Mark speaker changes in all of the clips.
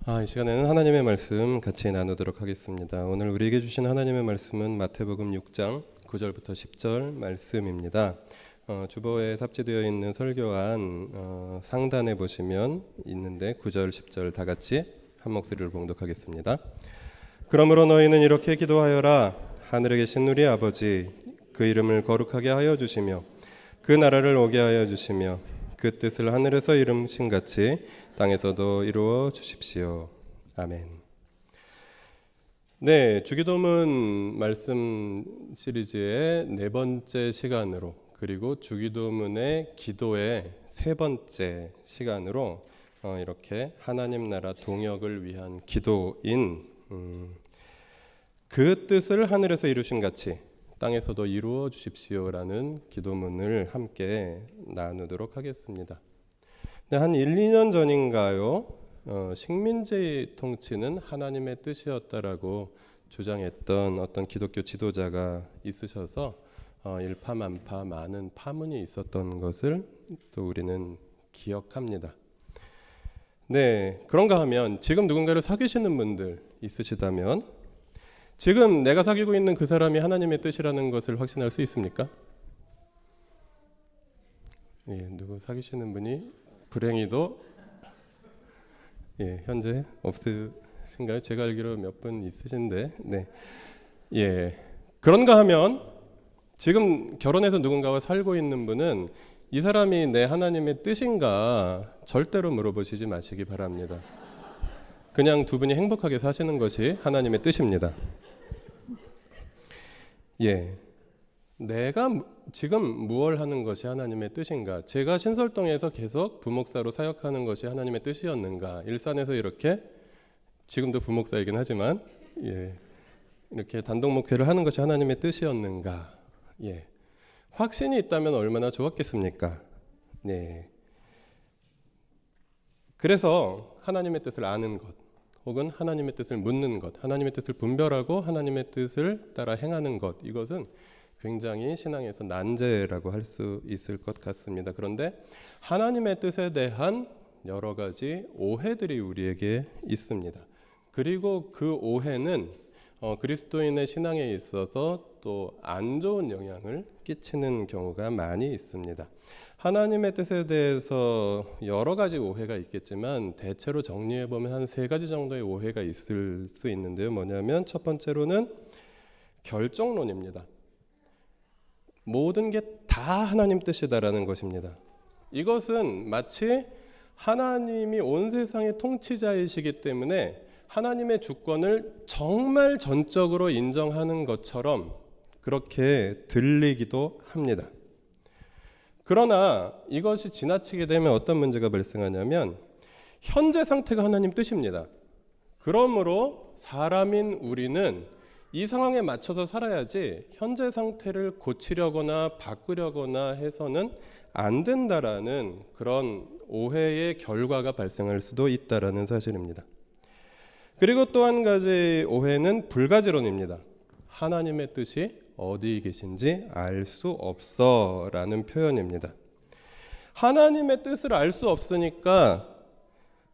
Speaker 1: 이 시간에는 하나님의 말씀 같이 나누도록 하겠습니다. 오늘 우리에게 주신 하나님의 말씀은 마태복음 6장 9절부터 10절 말씀입니다. 주보에 삽지되어 있는 설교안 상단에 보시면 있는데 9절, 10절 다 같이 한 목소리로 봉독하겠습니다. 그러므로 너희는 이렇게 기도하여라. 하늘에 계신 우리 아버지, 그 이름을 거룩하게 하여 주시며 그 나라를 오게 하여 주시며 그 뜻을 하늘에서 이루신 같이 땅에서도 이루어 주십시오. 아멘. 네, 주기도문 말씀 시리즈의 네 번째 시간으로, 그리고 주기도문의 기도의 세 번째 시간으로 이렇게 하나님 나라 동역을 위한 기도인 그 뜻을 하늘에서 이루신 같이 땅에서도 이루어 주십시오라는 기도문을 함께 나누도록 하겠습니다. 한 1, 2년 전인가요? 식민지 통치는 하나님의 뜻이었다라고 주장했던 어떤 기독교 지도자가 있으셔서 일파만파 많은 파문이 있었던 것을 또 우리는 기억합니다. 네, 그런가 하면 지금 누군가를 사귀시는 분들 있으시다면 지금 내가 사귀고 있는 그 사람이 하나님의 뜻이라는 것을 확신할 수 있습니까? 예, 누구 사귀시는 분이 불행히도 현재 없으신가요? 제가 알기로 몇 분 있으신데, 네, 그런가 하면 지금 결혼해서 누군가와 살고 있는 분은 이 사람이 내 하나님의 뜻인가 절대로 물어보시지 마시기 바랍니다. 그냥 두 분이 행복하게 사시는 것이 하나님의 뜻입니다. 내가 지금 무엇을 하는 것이 하나님의 뜻인가? 제가 신설동에서 계속 부목사로 사역하는 것이 하나님의 뜻이었는가? 일산에서 이렇게 지금도 부목사이긴 하지만 이렇게 단독 목회를 하는 것이 하나님의 뜻이었는가? 확신이 있다면 얼마나 좋았겠습니까? 그래서 하나님의 뜻을 아는 것, 혹은 하나님의 뜻을 묻는 것, 하나님의 뜻을 분별하고 하나님의 뜻을 따라 행하는 것, 이것은 굉장히 신앙에서 난제라고 할 수 있을 것 같습니다. 그런데 하나님의 뜻에 대한 여러 가지 오해들이 우리에게 있습니다. 그리고 그 오해는 그리스도인의 신앙에 있어서 또 안 좋은 영향을 끼치는 경우가 많이 있습니다. 하나님의 뜻에 대해서 여러 가지 오해가 있겠지만 대체로 정리해보면 한 세 가지 정도의 오해가 있을 수 있는데요. 뭐냐면 첫 번째로는 결정론입니다. 모든 게 다 하나님 뜻이다라는 것입니다. 이것은 마치 하나님이 온 세상의 통치자이시기 때문에 하나님의 주권을 정말 전적으로 인정하는 것처럼 그렇게 들리기도 합니다. 그러나 이것이 지나치게 되면 어떤 문제가 발생하냐면 현재 상태가 하나님 뜻입니다. 그러므로 사람인 우리는 이 상황에 맞춰서 살아야지 현재 상태를 고치려거나 바꾸려거나 해서는 안 된다라는 그런 오해의 결과가 발생할 수도 있다라는 사실입니다. 그리고 또 한 가지 오해는 불가지론입니다. 하나님의 뜻이 어디 계신지 알 수 없어 라는 표현입니다. 하나님의 뜻을 알 수 없으니까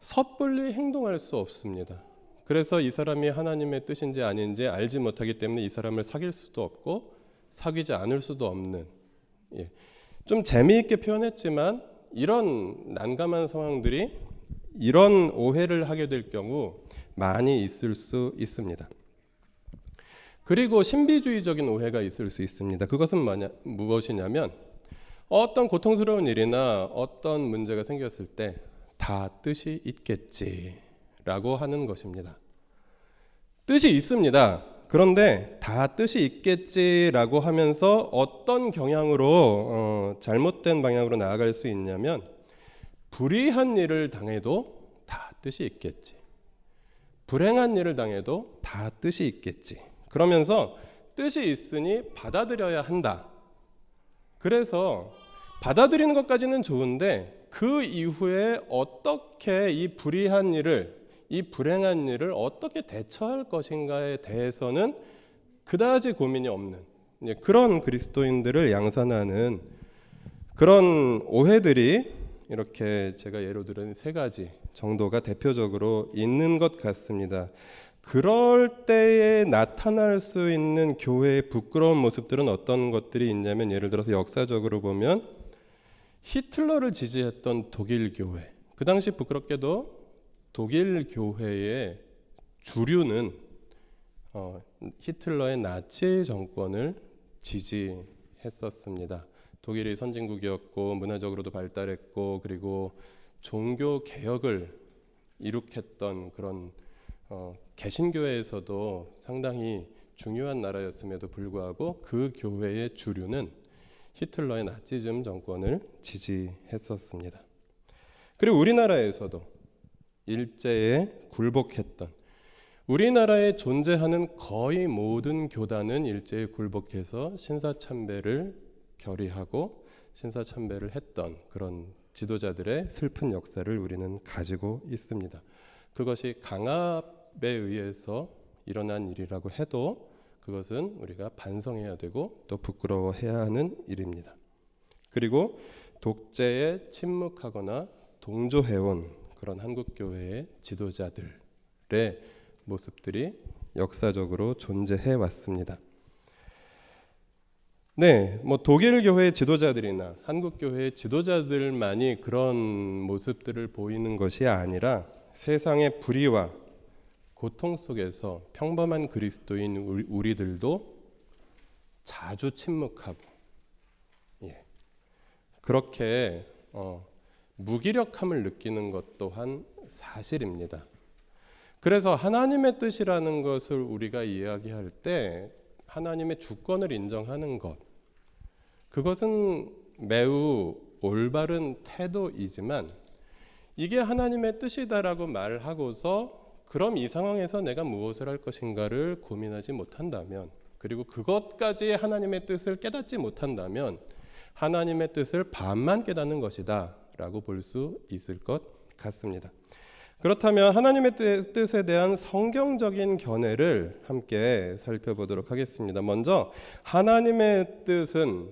Speaker 1: 섣불리 행동할 수 없습니다. 그래서 이 사람이 하나님의 뜻인지 아닌지 알지 못하기 때문에 이 사람을 사귈 수도 없고 사귀지 않을 수도 없는, 좀 재미있게 표현했지만 이런 난감한 상황들이 이런 오해를 하게 될 경우 많이 있을 수 있습니다. 그리고 신비주의적인 오해가 있을 수 있습니다. 그것은 무엇이냐면 어떤 고통스러운 일이나 어떤 문제가 생겼을 때 다 뜻이 있겠지라고 하는 것입니다. 뜻이 있습니다. 그런데 다 뜻이 있겠지라고 하면서 어떤 경향으로 잘못된 방향으로 나아갈 수 있냐면 불의한 일을 당해도 다 뜻이 있겠지. 불행한 일을 당해도 다 뜻이 있겠지. 그러면서 뜻이 있으니 받아들여야 한다. 그래서 받아들이는 것까지는 좋은데 그 이후에 어떻게 이 불의한 일을, 이 불행한 일을 어떻게 대처할 것인가에 대해서는 그다지 고민이 없는 그런 그리스도인들을 양산하는 그런 오해들이 이렇게 제가 예로 들은 세 가지 정도가 대표적으로 있는 것 같습니다. 그럴 때에 나타날 수 있는 교회의 부끄러운 모습들은 어떤 것들이 있냐면, 예를 들어서 역사적으로 보면 히틀러를 지지했던 독일 교회, 그 당시 부끄럽게도 독일 교회의 주류는 히틀러의 나치 정권을 지지했었습니다. 독일이 선진국이었고 문화적으로도 발달했고 그리고 종교 개혁을 이룩했던 그런 개신교회에서도 상당히 중요한 나라였음에도 불구하고 그 교회의 주류는 히틀러의 나치즘 정권을 지지했었습니다. 그리고 우리나라에서도 일제에 굴복했던, 우리나라에 존재하는 거의 모든 교단은 일제에 굴복해서 신사참배를 결의하고 신사참배를 했던 그런 지도자들의 슬픈 역사를 우리는 가지고 있습니다. 그것이 강압에 의해서 일어난 일이라고 해도 그것은 우리가 반성해야 되고 또 부끄러워해야 하는 일입니다. 그리고 독재에 침묵하거나 동조해온 그런 한국교회의 지도자들의 모습들이 역사적으로 존재해 왔습니다. 네, 독일 교회의 지도자들이나 한국 교회의 지도자들만이 그런 모습들을 보이는 것이 아니라 세상의 불의와 고통 속에서 평범한 그리스도인 우리들도 자주 침묵하고, 그렇게 무기력함을 느끼는 것 또한 사실입니다. 그래서 하나님의 뜻이라는 것을 우리가 이야기할 때 하나님의 주권을 인정하는 것, 그것은 매우 올바른 태도이지만, 이게 하나님의 뜻이다라고 말하고서 그럼 이 상황에서 내가 무엇을 할 것인가를 고민하지 못한다면, 그리고 그것까지 하나님의 뜻을 깨닫지 못한다면 하나님의 뜻을 반만 깨닫는 것이다 라고 볼 수 있을 것 같습니다. 그렇다면 하나님의 뜻에 대한 성경적인 견해를 함께 살펴보도록 하겠습니다. 먼저 하나님의 뜻은,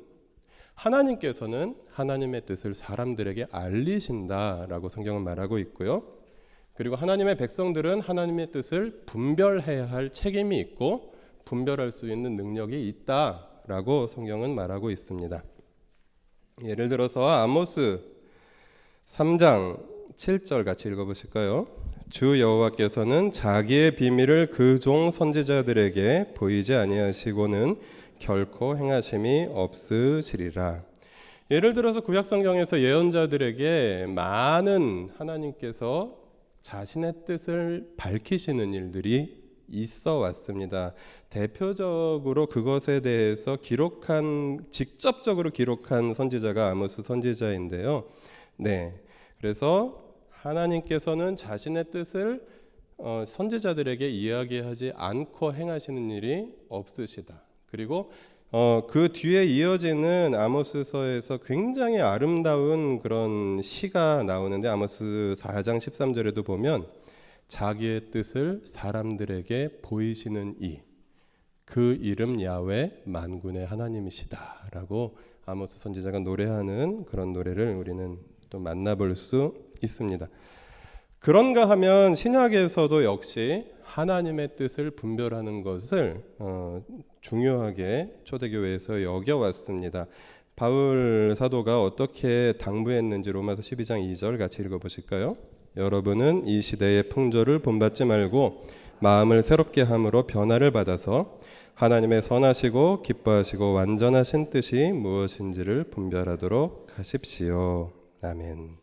Speaker 1: 하나님께서는 하나님의 뜻을 사람들에게 알리신다라고 성경은 말하고 있고요. 그리고 하나님의 백성들은 하나님의 뜻을 분별해야 할 책임이 있고 분별할 수 있는 능력이 있다라고 성경은 말하고 있습니다. 예를 들어서 아모스 3장 7절 같이 읽어보실까요? 주 여호와께서는 자기의 비밀을 그 종 선지자들에게 보이지 아니하시고는 결코 행하심이 없으시리라. 예를 들어서 구약 성경에서 예언자들에게 많은 하나님께서 자신의 뜻을 밝히시는 일들이 있어 왔습니다. 대표적으로 그것에 대해서 직접적으로 기록한 선지자가 아모스 선지자인데요. 네, 그래서 하나님께서는 자신의 뜻을 선지자들에게 이야기하지 않고 행하시는 일이 없으시다. 그리고 그 뒤에 이어지는 아모스서에서 굉장히 아름다운 그런 시가 나오는데, 아모스 4장 13절에도 보면 자기의 뜻을 사람들에게 보이시는 그 이름 야훼 만군의 하나님이시다 라고 아모스 선지자가 노래하는 그런 노래를 우리는 또 만나볼 수 있습니다. 그런가 하면 신약에서도 역시 하나님의 뜻을 분별하는 것을 중요하게 초대교회에서 여겨왔습니다. 바울 사도가 어떻게 당부했는지 로마서 12장 2절 같이 읽어보실까요? 여러분은 이 시대의 풍조를 본받지 말고 마음을 새롭게 함으로 변화를 받아서 하나님의 선하시고 기뻐하시고 완전하신 뜻이 무엇인지를 분별하도록 하십시오. 아멘.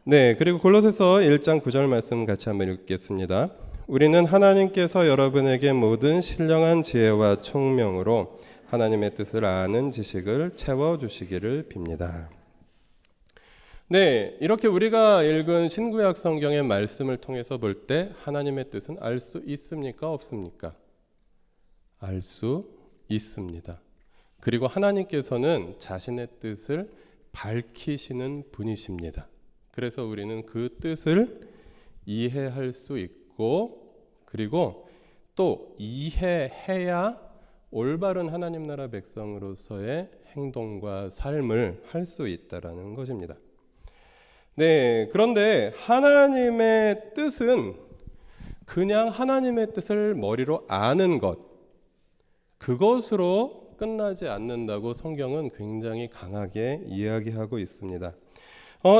Speaker 1: 네, 그리고 골로새서 1장 9절 말씀 같이 한번 읽겠습니다. 우리는 하나님께서 여러분에게 모든 신령한 지혜와 총명으로 하나님의 뜻을 아는 지식을 채워주시기를 빕니다. 네, 이렇게 우리가 읽은 신구약 성경의 말씀을 통해서 볼 때 하나님의 뜻은 알 수 있습니까? 없습니까? 알 수 있습니다. 그리고 하나님께서는 자신의 뜻을 밝히시는 분이십니다. 그래서 우리는 그 뜻을 이해할 수 있고, 그리고 또 이해해야 올바른 하나님 나라 백성으로서의 행동과 삶을 할 수 있다라는 것입니다. 네, 그런데 하나님의 뜻은 그냥 하나님의 뜻을 머리로 아는 것, 그것으로 끝나지 않는다고 성경은 굉장히 강하게 이야기하고 있습니다.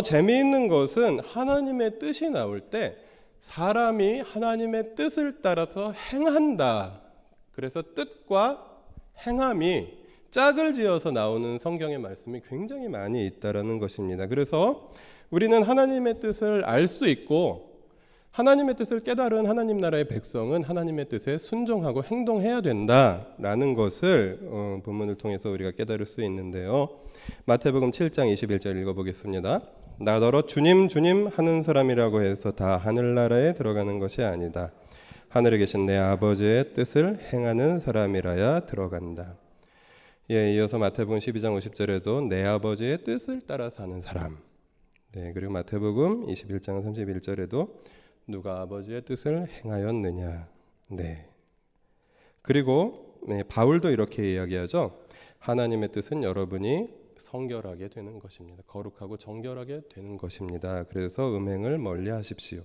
Speaker 1: 재미있는 것은 하나님의 뜻이 나올 때 사람이 하나님의 뜻을 따라서 행한다. 그래서 뜻과 행함이 짝을 지어서 나오는 성경의 말씀이 굉장히 많이 있다라는 것입니다. 그래서 우리는 하나님의 뜻을 알 수 있고 하나님의 뜻을 깨달은 하나님 나라의 백성은 하나님의 뜻에 순종하고 행동해야 된다라는 것을 본문을 통해서 우리가 깨달을 수 있는데요. 마태복음 7장 21절 읽어보겠습니다. 나더러 주님 주님 하는 사람이라고 해서 다 하늘나라에 들어가는 것이 아니다. 하늘에 계신 내 아버지의 뜻을 행하는 사람이라야 들어간다. 예, 이어서 마태복음 12장 50절에도 내 아버지의 뜻을 따라 사는 사람. 네, 그리고 마태복음 21장 31절에도 누가 아버지의 뜻을 행하였느냐. 네. 그리고 바울도 이렇게 이야기하죠. 하나님의 뜻은 여러분이 성결하게 되는 것입니다. 거룩하고 정결하게 되는 것입니다. 그래서 음행을 멀리하십시오.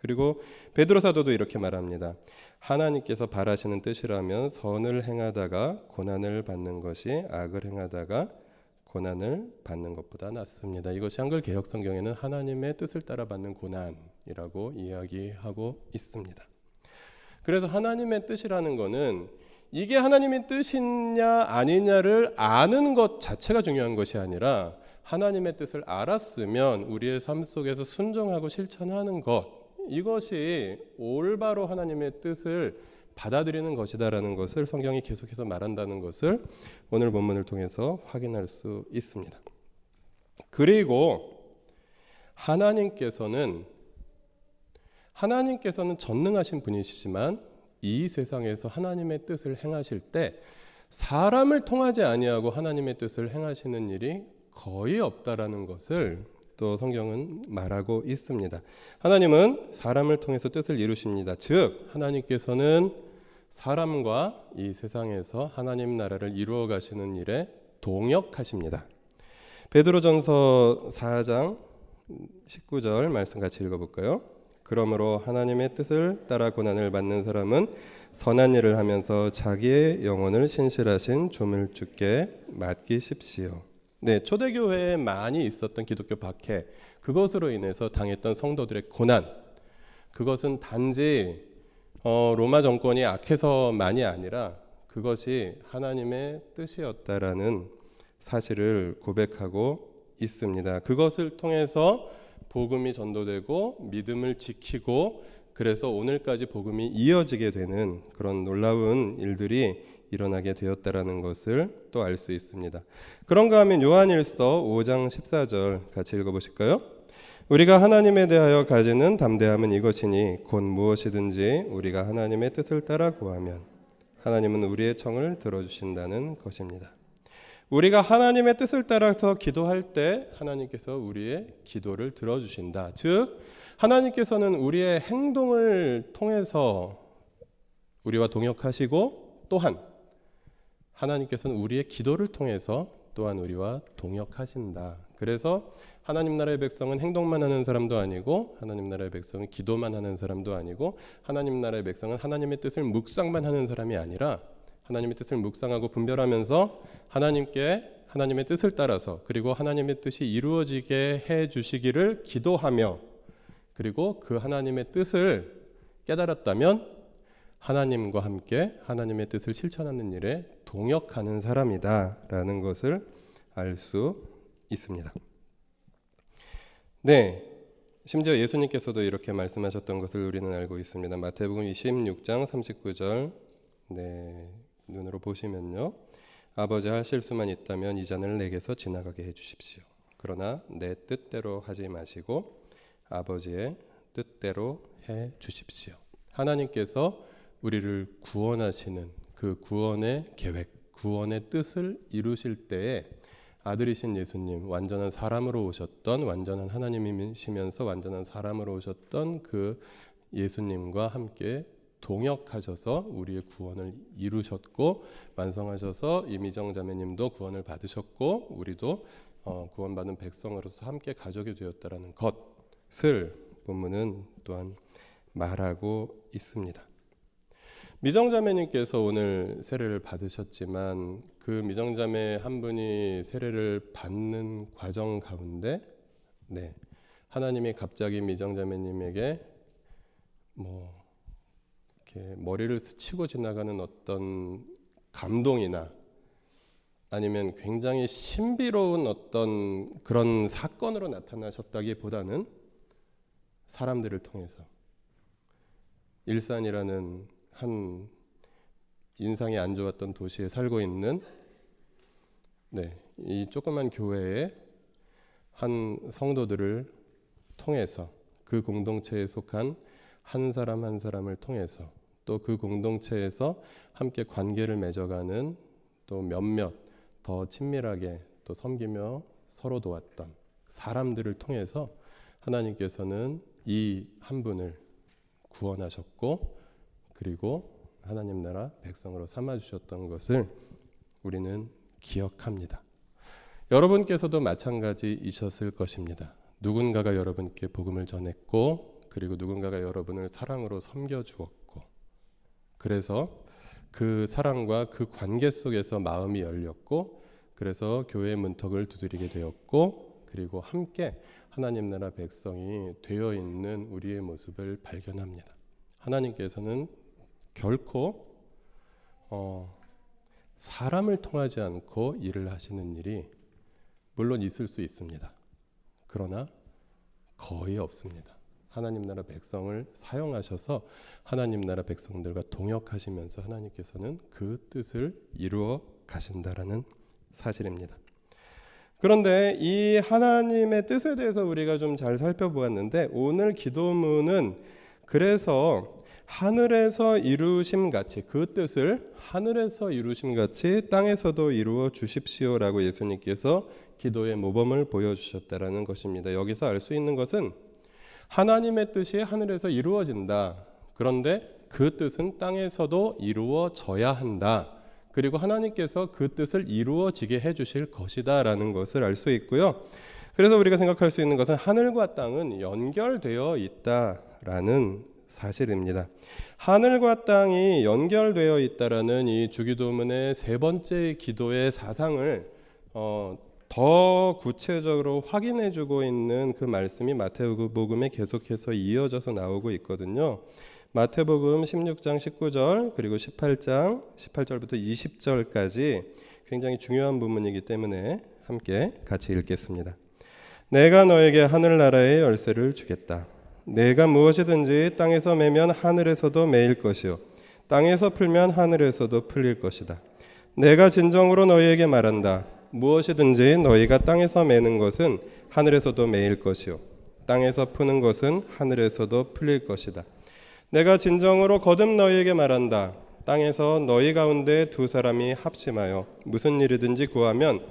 Speaker 1: 그리고 베드로 사도도 이렇게 말합니다. 하나님께서 바라시는 뜻이라면 선을 행하다가 고난을 받는 것이 악을 행하다가 고난을 받는 것보다 낫습니다. 이것이 한글 개역 성경에는 하나님의 뜻을 따라 받는 고난이라고 이야기하고 있습니다. 그래서 하나님의 뜻이라는 것은 이게 하나님의 뜻이냐 아니냐를 아는 것 자체가 중요한 것이 아니라 하나님의 뜻을 알았으면 우리의 삶 속에서 순종하고 실천하는 것, 이것이 올바로 하나님의 뜻을 받아들이는 것이다라는 것을 성경이 계속해서 말한다는 것을 오늘 본문을 통해서 확인할 수 있습니다. 그리고 하나님께서는 전능하신 분이시지만 이 세상에서 하나님의 뜻을 행하실 때 사람을 통하지 아니하고 하나님의 뜻을 행하시는 일이 거의 없다라는 것을 또 성경은 말하고 있습니다. 하나님은 사람을 통해서 뜻을 이루십니다. 즉 하나님께서는 사람과 이 세상에서 하나님 나라를 이루어 가시는 일에 동역하십니다. 베드로전서 4장 19절 말씀 같이 읽어볼까요? 그러므로 하나님의 뜻을 따라 고난을 받는 사람은 선한 일을 하면서 자기의 영혼을 신실하신 조물주께 맡기십시오. 네, 초대교회에 많이 있었던 기독교 박해, 그것으로 인해서 당했던 성도들의 고난, 그것은 단지 로마 정권이 악해서만이 아니라 그것이 하나님의 뜻이었다라는 사실을 고백하고 있습니다. 그것을 통해서 복음이 전도되고 믿음을 지키고 그래서 오늘까지 복음이 이어지게 되는 그런 놀라운 일들이 일어나게 되었다라는 것을 또 알 수 있습니다. 그런가 하면 요한일서 5장 14절 같이 읽어보실까요? 우리가 하나님에 대하여 가지는 담대함은 이것이니 곧 무엇이든지 우리가 하나님의 뜻을 따라 구하면 하나님은 우리의 청을 들어주신다는 것입니다. 우리가 하나님의 뜻을 따라서 기도할 때 하나님께서 우리의 기도를 들어주신다. 즉 하나님께서는 우리의 행동을 통해서 우리와 동역하시고 또한 하나님께서는 우리의 기도를 통해서 또한 우리와 동역하신다. 그래서 하나님 나라의 백성은 행동만 하는 사람도 아니고 하나님 나라의 백성은 기도만 하는 사람도 아니고 하나님 나라의 백성은 하나님의 뜻을 묵상만 하는 사람이 아니라 하나님의 뜻을 묵상하고 분별하면서 하나님의 뜻을 따라서 그리고 하나님의 뜻이 이루어지게 해 주시기를 기도하며 그리고 그 하나님의 뜻을 깨달았다면 하나님과 함께 하나님의 뜻을 실천하는 일에 동역하는 사람이다라는 것을 알 수 있습니다. 네, 심지어 예수님께서도 이렇게 말씀하셨던 것을 우리는 알고 있습니다. 마태복음 26장 39절 네, 눈으로 보시면요. 아버지 하실 수만 있다면 이 잔을 내게서 지나가게 해주십시오. 그러나 내 뜻대로 하지 마시고 아버지의 뜻대로 해주십시오. 하나님께서 우리를 구원하시는 그 구원의 계획, 구원의 뜻을 이루실 때에 아들이신 예수님, 완전한 사람으로 오셨던, 완전한 하나님이시면서 완전한 사람으로 오셨던 그 예수님과 함께 동역하셔서 우리의 구원을 이루셨고 완성하셔서 이미정 자매님도 구원을 받으셨고 우리도 구원받은 백성으로서 함께 가족이 되었다라는 것을 본문은 또한 말하고 있습니다. 미정자매님께서 오늘 세례를 받으셨지만 그 미정자매 한 분이 세례를 받는 과정 가운데 하나님이 갑자기 미정자매님에게 이렇게 머리를 스치고 지나가는 어떤 감동이나 아니면 굉장히 신비로운 어떤 그런 사건으로 나타나셨다기보다는 사람들을 통해서 일산이라는 한 인상이 안 좋았던 도시에 살고 있는 이 조그만 교회의 한 성도들을 통해서 그 공동체에 속한 한 사람 한 사람을 통해서 또 그 공동체에서 함께 관계를 맺어가는 또 몇몇 더 친밀하게 또 섬기며 서로 도왔던 사람들을 통해서 하나님께서는 이 한 분을 구원하셨고 그리고 하나님 나라 백성으로 삼아주셨던 것을 우리는 기억합니다. 여러분께서도 마찬가지이셨을 것입니다. 누군가가 여러분께 복음을 전했고 그리고 누군가가 여러분을 사랑으로 섬겨주었고 그래서 그 사랑과 그 관계 속에서 마음이 열렸고 그래서 교회의 문턱을 두드리게 되었고 그리고 함께 하나님 나라 백성이 되어 있는 우리의 모습을 발견합니다. 하나님께서는 결코 사람을 통하지 않고 일을 하시는 일이 물론 있을 수 있습니다. 그러나 거의 없습니다. 하나님 나라 백성을 사용하셔서 하나님 나라 백성들과 동역하시면서 하나님께서는 그 뜻을 이루어 가신다라는 사실입니다. 그런데 이 하나님의 뜻에 대해서 우리가 좀 잘 살펴보았는데 오늘 기도문은 그래서 하늘에서 이루심 같이 그 뜻을 하늘에서 이루심 같이 땅에서도 이루어 주십시오라고 예수님께서 기도의 모범을 보여주셨다라는 것입니다. 여기서 알 수 있는 것은 하나님의 뜻이 하늘에서 이루어진다. 그런데 그 뜻은 땅에서도 이루어져야 한다. 그리고 하나님께서 그 뜻을 이루어지게 해주실 것이다 라는 것을 알 수 있고요. 그래서 우리가 생각할 수 있는 것은 하늘과 땅은 연결되어 있다라는 사실입니다. 하늘과 땅이 연결되어 있다라는 이 주기도문의 세 번째 기도의 사상을 더 구체적으로 확인해주고 있는 그 말씀이 마태복음에 계속해서 이어져서 나오고 있거든요. 마태복음 16장 19절 그리고 18절부터 20절까지 굉장히 중요한 부분이기 때문에 함께 같이 읽겠습니다. 내가 너에게 하늘나라의 열쇠를 주겠다. 내가 무엇이든지 땅에서 매면 하늘에서도 매일 것이요 땅에서 풀면 하늘에서도 풀릴 것이다. 내가 진정으로 너희에게 말한다. 무엇이든지 너희가 땅에서 매는 것은 하늘에서도 매일 것이요 땅에서 푸는 것은 하늘에서도 풀릴 것이다. 내가 진정으로 거듭 너희에게 말한다. 땅에서 너희 가운데 두 사람이 합심하여 무슨 일이든지 구하면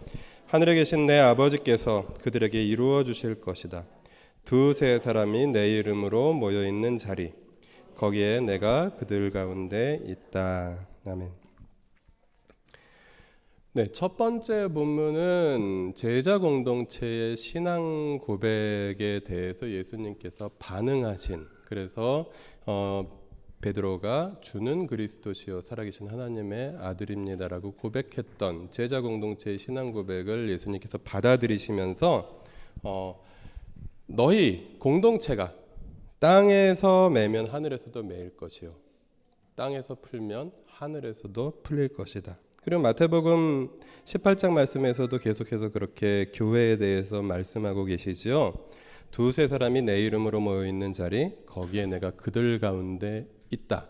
Speaker 1: 하늘에 계신 내 아버지께서 그들에게 이루어 주실 것이다. 두세 사람이 내 이름으로 모여 있는 자리 거기에 내가 그들 가운데 있다. 아멘. 첫 번째 본문은 제자 공동체의 신앙 고백에 대해서 예수님께서 반응하신 그래서 베드로가 주는 그리스도시요 살아계신 하나님의 아들입니다라고 고백했던 제자 공동체의 신앙 고백을 예수님께서 받아들이시면서 너희 공동체가 땅에서 매면 하늘에서도 매일 것이요 땅에서 풀면 하늘에서도 풀릴 것이다. 그리고 마태복음 18장 말씀에서도 계속해서 그렇게 교회에 대해서 말씀하고 계시지요. 두세 사람이 내 이름으로 모여 있는 자리 거기에 내가 그들 가운데 있다.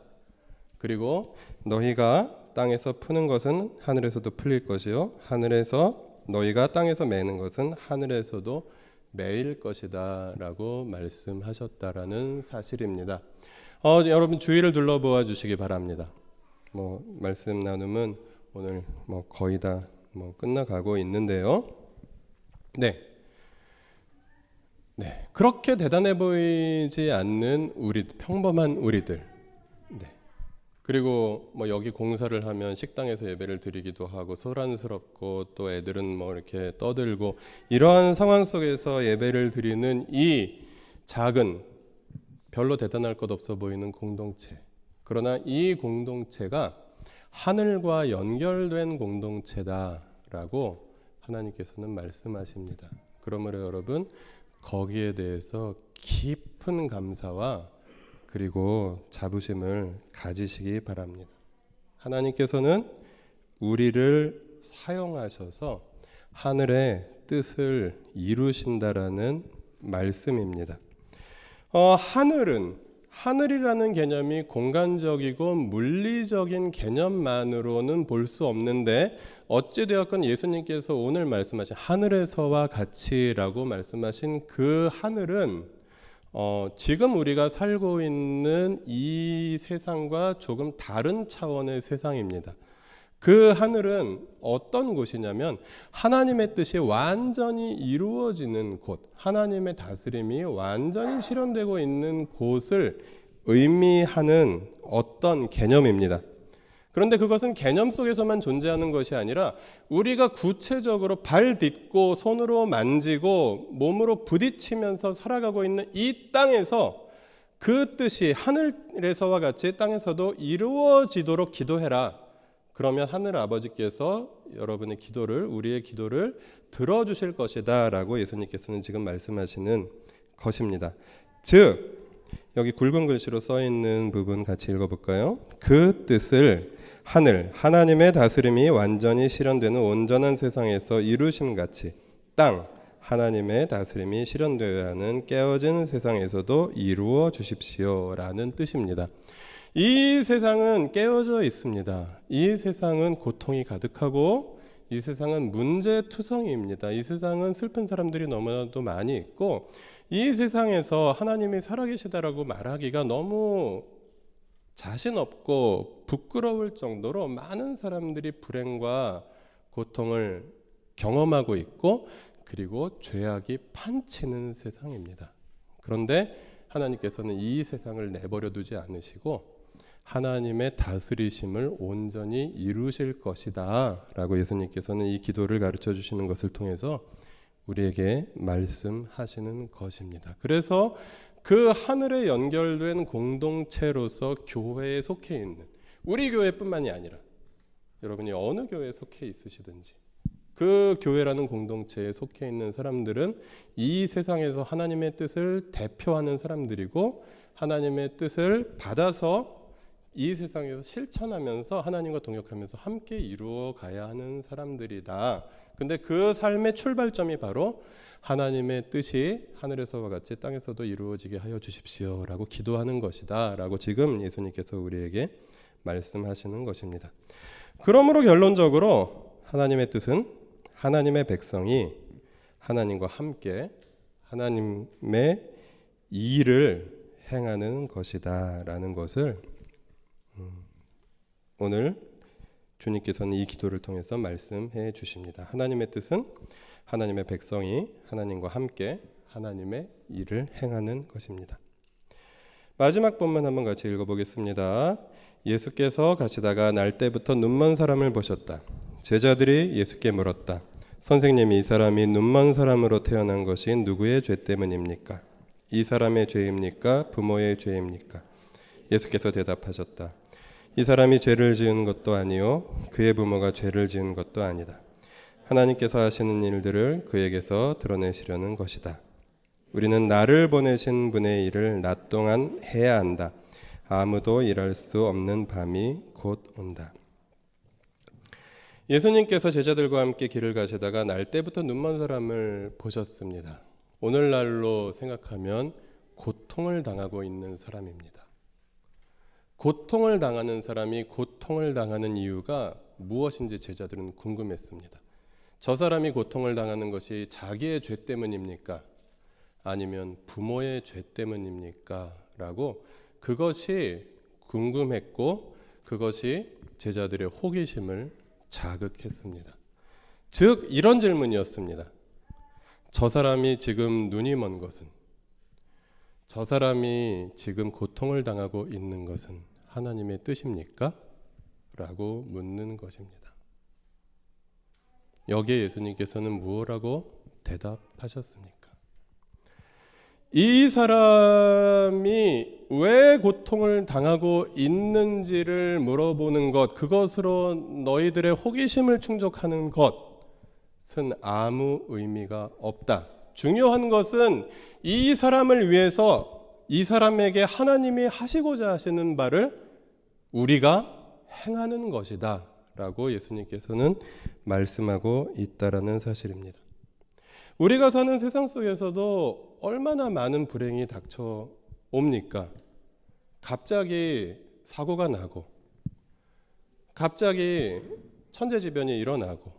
Speaker 1: 그리고 너희가 땅에서 푸는 것은 하늘에서도 풀릴 것이요 하늘에서 너희가 땅에서 매는 것은 하늘에서도 매일 것이다 라고 말씀하셨다라는 사실입니다. 여러분 주위를 둘러보아 주시기 바랍니다. 말씀 나눔은 오늘 거의 다 끝나가고 있는데요. 그렇게 대단해 보이지 않는 평범한 우리들. 그리고 뭐 여기 공사를 하면 식당에서 예배를 드리기도 하고 소란스럽고 또 애들은 뭐 이렇게 떠들고 이러한 상황 속에서 예배를 드리는 이 작은 별로 대단할 것 없어 보이는 공동체. 그러나 이 공동체가 하늘과 연결된 공동체다라고 하나님께서는 말씀하십니다. 그러므로 여러분 거기에 대해서 깊은 감사와 그리고 자부심을 가지시기 바랍니다. 하나님께서는 우리를 사용하셔서 하늘의 뜻을 이루신다라는 말씀입니다. 하늘이라는 개념이 공간적이고 물리적인 개념만으로는 볼 수 없는데 어찌되었건 예수님께서 오늘 말씀하신 하늘에서와 같이라고 말씀하신 그 하늘은 지금 우리가 살고 있는 이 세상과 조금 다른 차원의 세상입니다. 그 하늘은 어떤 곳이냐면 하나님의 뜻이 완전히 이루어지는 곳, 하나님의 다스림이 완전히 실현되고 있는 곳을 의미하는 어떤 개념입니다. 그런데 그것은 개념 속에서만 존재하는 것이 아니라 우리가 구체적으로 발 딛고 손으로 만지고 몸으로 부딪히면서 살아가고 있는 이 땅에서 그 뜻이 하늘에서와 같이 땅에서도 이루어지도록 기도해라. 그러면 하늘 아버지께서 여러분의 기도를, 우리의 기도를 들어주실 것이다 라고 예수님께서는 지금 말씀하시는 것입니다. 즉 여기 굵은 글씨로 써있는 부분 같이 읽어볼까요? 그 뜻을 하나님의 다스림이 완전히 실현되는 온전한 세상에서 이루심같이 땅 하나님의 다스림이 실현되어야 하는 깨어진 세상에서도 이루어 주십시오 라는 뜻입니다. 이 세상은 깨어져 있습니다. 이 세상은 고통이 가득하고 이 세상은 문제투성이입니다. 이 세상은 슬픈 사람들이 너무나도 많이 있고 이 세상에서 하나님이 살아계시다라고 말하기가 너무 자신 없고 부끄러울 정도로 많은 사람들이 불행과 고통을 경험하고 있고 그리고 죄악이 판치는 세상입니다. 그런데 하나님께서는 이 세상을 내버려 두지 않으시고 하나님의 다스리심을 온전히 이루실 것이다 라고 예수님께서는 이 기도를 가르쳐 주시는 것을 통해서 우리에게 말씀하시는 것입니다. 그래서 그 하늘에 연결된 공동체로서 교회에 속해 있는 우리 교회뿐만이 아니라 여러분이 어느 교회에 속해 있으시든지 그 교회라는 공동체에 속해 있는 사람들은 이 세상에서 하나님의 뜻을 대표하는 사람들이고 하나님의 뜻을 받아서 이 세상에서 실천하면서 하나님과 동역하면서 함께 이루어 가야 하는 사람들이다. 근데 그 삶의 출발점이 바로 하나님의 뜻이 하늘에서와 같이 땅에서도 이루어지게 하여 주십시오 라고 기도하는 것이다 라고 지금 예수님께서 우리에게 말씀하시는 것입니다. 그러므로 결론적으로 하나님의 뜻은 하나님의 백성이 하나님과 함께 하나님의 일을 행하는 것이다 라는 것을 오늘 주님께서는 이 기도를 통해서 말씀해 주십니다. 하나님의 뜻은 하나님의 백성이 하나님과 함께 하나님의 일을 행하는 것입니다. 마지막 본문 한번 같이 읽어보겠습니다. 예수께서 가시다가 날 때부터 눈먼 사람을 보셨다. 제자들이 예수께 물었다. 선생님이 이 사람이 눈먼 사람으로 태어난 것이 누구의 죄 때문입니까? 이 사람의 죄입니까? 부모의 죄입니까? 예수께서 대답하셨다. 이 사람이 죄를 지은 것도 아니요 그의 부모가 죄를 지은 것도 아니다. 하나님께서 하시는 일들을 그에게서 드러내시려는 것이다. 우리는 나를 보내신 분의 일을 낮 동안 해야 한다. 아무도 일할 수 없는 밤이 곧 온다. 예수님께서 제자들과 함께 길을 가시다가 날 때부터 눈먼 사람을 보셨습니다. 오늘날로 생각하면 고통을 당하고 있는 사람입니다. 고통을 당하는 사람이 고통을 당하는 이유가 무엇인지 제자들은 궁금했습니다. 저 사람이 고통을 당하는 것이 자기의 죄 때문입니까? 아니면 부모의 죄 때문입니까? 라고 그것이 궁금했고 그것이 제자들의 호기심을 자극했습니다. 즉 이런 질문이었습니다. 저 사람이 지금 눈이 먼 것은, 저 사람이 지금 고통을 당하고 있는 것은 하나님의 뜻입니까? 라고 묻는 것입니다. 여기에 예수님께서는 무엇라고 대답하셨습니까? 이 사람이 왜 고통을 당하고 있는지를 물어보는 것, 그것으로 너희들의 호기심을 충족하는 것은 아무 의미가 없다. 중요한 것은 이 사람을 위해서 이 사람에게 하나님이 하시고자 하시는 바를 우리가 행하는 것이다 라고 예수님께서는 말씀하고 있다라는 사실입니다. 우리가 사는 세상 속에서도 얼마나 많은 불행이 닥쳐옵니까? 갑자기 사고가 나고 갑자기 천재지변이 일어나고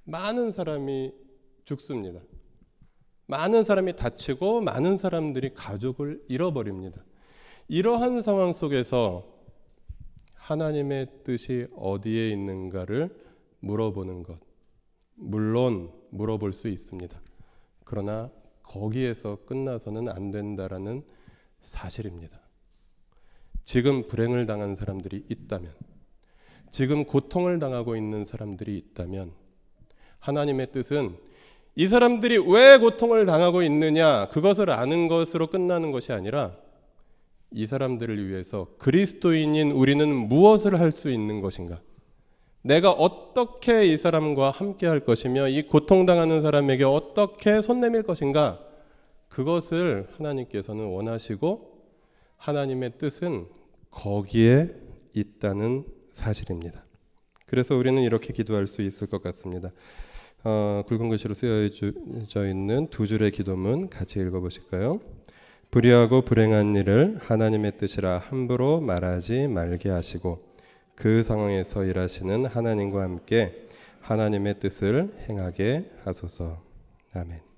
Speaker 1: 많은 사람이 죽습니다. 많은 사람이 다치고 많은 사람들이 가족을 잃어버립니다. 이러한 상황 속에서 하나님의 뜻이 어디에 있는가를 물어보는 것, 물론 물어볼 수 있습니다. 그러나 거기에서 끝나서는 안 된다라는 사실입니다. 지금 불행을 당한 사람들이 있다면, 지금 고통을 당하고 있는 사람들이 있다면 하나님의 뜻은 이 사람들이 왜 고통을 당하고 있느냐, 그것을 아는 것으로 끝나는 것이 아니라 이 사람들을 위해서 그리스도인인 우리는 무엇을 할 수 있는 것인가, 내가 어떻게 이 사람과 함께 할 것이며 이 고통당하는 사람에게 어떻게 손 내밀 것인가, 그것을 하나님께서는 원하시고 하나님의 뜻은 거기에 있다는 사실입니다. 그래서 우리는 이렇게 기도할 수 있을 것 같습니다. 굵은 글씨로 쓰여져 있는 두 줄의 기도문 같이 읽어보실까요? 불의하고 불행한 일을 하나님의 뜻이라 함부로 말하지 말게 하시고 그 상황에서 일하시는 하나님과 함께 하나님의 뜻을 행하게 하소서. 아멘.